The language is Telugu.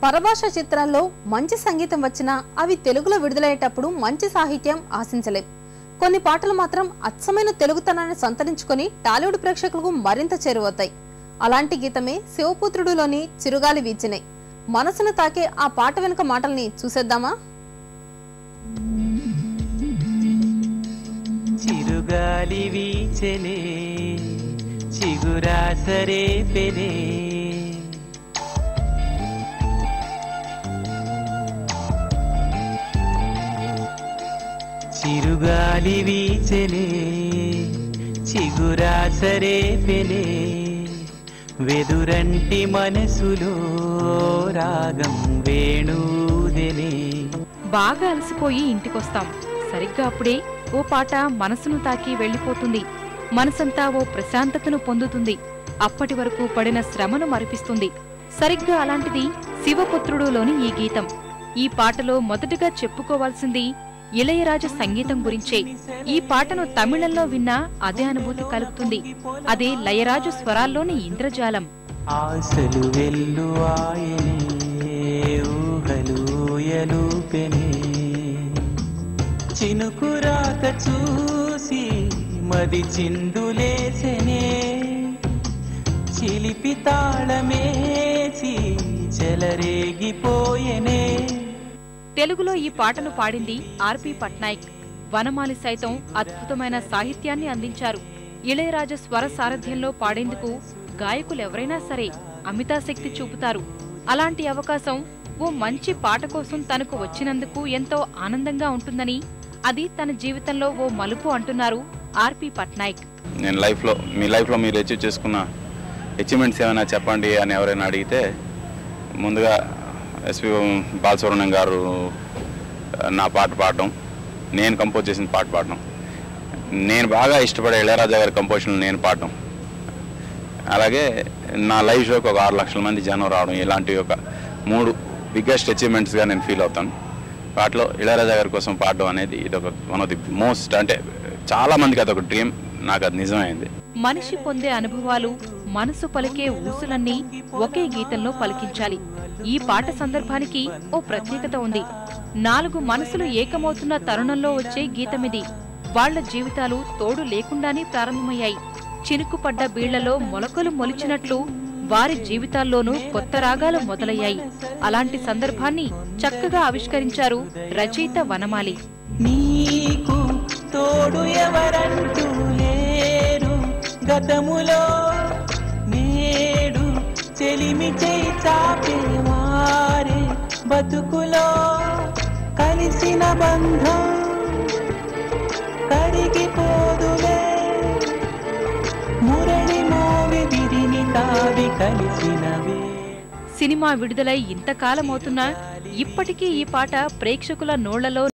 పరభాష చిత్రాల్లో మంచి సంగీతం వచ్చినా అవి తెలుగులో విడుదలయ్యేటప్పుడు మంచి సాహిత్యం ఆశించలేం. కొన్ని పాటలు మాత్రం అచ్చమైన తెలుగుతనాన్ని సంతరించుకొని టాలీవుడ్ ప్రేక్షకులకు మరింత చేరువవుతాయి. అలాంటి గీతమే శివపుత్రుడులోని చిరుగాలి వీచినే. మనసును తాకే ఆ పాట వెనుక మాటల్ని చూసేద్దామా? చిరుగాలి వీచెనే చిగురాసరే పెనే చిరుగాలి వీచెనే చిగురాసరే పెనే వెదురంటి మనసులో రాగం వేణుదెనే. బాగా అలసిపోయి ఇంటికొస్తాం. సరిగ్గా అప్పుడే ఓ పాట మనసును తాకి వెళ్లిపోతుంది. మనసంతా ఓ ప్రశాంతతను పొందుతుంది. అప్పటి వరకు పడిన శ్రమను మరిపిస్తుంది. సరిగ్గా అలాంటిది శివపుత్రుడులోని ఈ గీతం. ఈ పాటలో మొదటగా చెప్పుకోవాల్సింది ఇళయరాజా సంగీతం గురించే. ఈ పాటను తమిళంలో విన్నా అదే అనుభూతి కలుగుతుంది. అదే లయరాజు స్వరాల్లోని ఇంద్రజాలం. ఆశలు వెల్లు ఆయనే ఊహలు ఎలుపెనే చినుకురాక చూసి మది చిందులేసెనే చిలిపి తాళమేసి చెలరేగిపోయెనే. తెలుగులో ఈ పాటను పాడింది ఆర్పి పట్నాయక్. వనమాలి సైతం అద్భుతమైన సాహిత్యాన్ని అందించారు. ఇళయరాజా స్వర సారథ్యంలో పాడేందుకు గాయకులెవరైనా సరే అమితాశక్తి చూపుతారు. అలాంటి అవకాశం ఓ మంచి పాట కోసం తనకు వచ్చినందుకు ఎంతో ఆనందంగా ఉంటుందని, అది తన జీవితంలో ఓ మలుపు అంటున్నారు ఆర్పి పట్నాయక్. నేను మీ లైఫ్లో మీరు అచీవ్ చేసుకున్న అచీవ్మెంట్స్ ఏమైనా చెప్పండి అని ఎవరైనా అడిగితే ముందుగా ఎస్పి బాలసుబ్రహ్మణ్యం గారు నా పాట పాడడం, నేను కంపోజ్ చేసిన పాట పాడడం, నేను బాగా ఇష్టపడే ఇళయరాజా గారి కంపోజిషన్లు నేను పాడడం, అలాగే నా లైవ్ షోకి ఒక 6 లక్షల మంది జనం రావడం, ఇలాంటి ఒక 3 బిగ్గెస్ట్ అచీవ్మెంట్స్గా నేను ఫీల్ అవుతాను. వాటిలో ఇళయరాజా గారి కోసం పాడడం అనేది ఇదొక వన్ ఆఫ్ ది మోస్ట్, అంటే చాలా మందికి అదొక డ్రీమ్, నాకు అది నిజమైంది. మనిషి పొందే అనుభవాలు, మనసు పలికే ఊసులన్నీ ఒకే గీతంలో పలికించాలి. ఈ పాట సందర్భానికి ఓ ప్రత్యేకత ఉంది. 4 మనసులు ఏకమవుతున్న తరుణంలో వచ్చే గీతమిది. వాళ్ల జీవితాలు తోడు లేకుండానే ప్రారంభమయ్యాయి. చినుకుపడ్డ బీళ్లలో మొలకలు మొలిచినట్లు వారి జీవితాల్లోనూ కొత్త రాగాలు మొదలయ్యాయి. అలాంటి సందర్భాన్ని చక్కగా ఆవిష్కరించారు రచయిత వనమాలి. నీకు తోడు ఎవరంటూ లేరు గతములో, నేడు చెలిమి చేయి చాపేవారే బతుకులో, కలిసిన బంధం కరిగిపోదులే, మురళి మోవి విరిని తావి కలిసినవే. సినిమా విడుదలై ఇంతకాలమవుతున్నా ఇప్పటికీ ఈ పాట ప్రేక్షకుల నోళ్లలో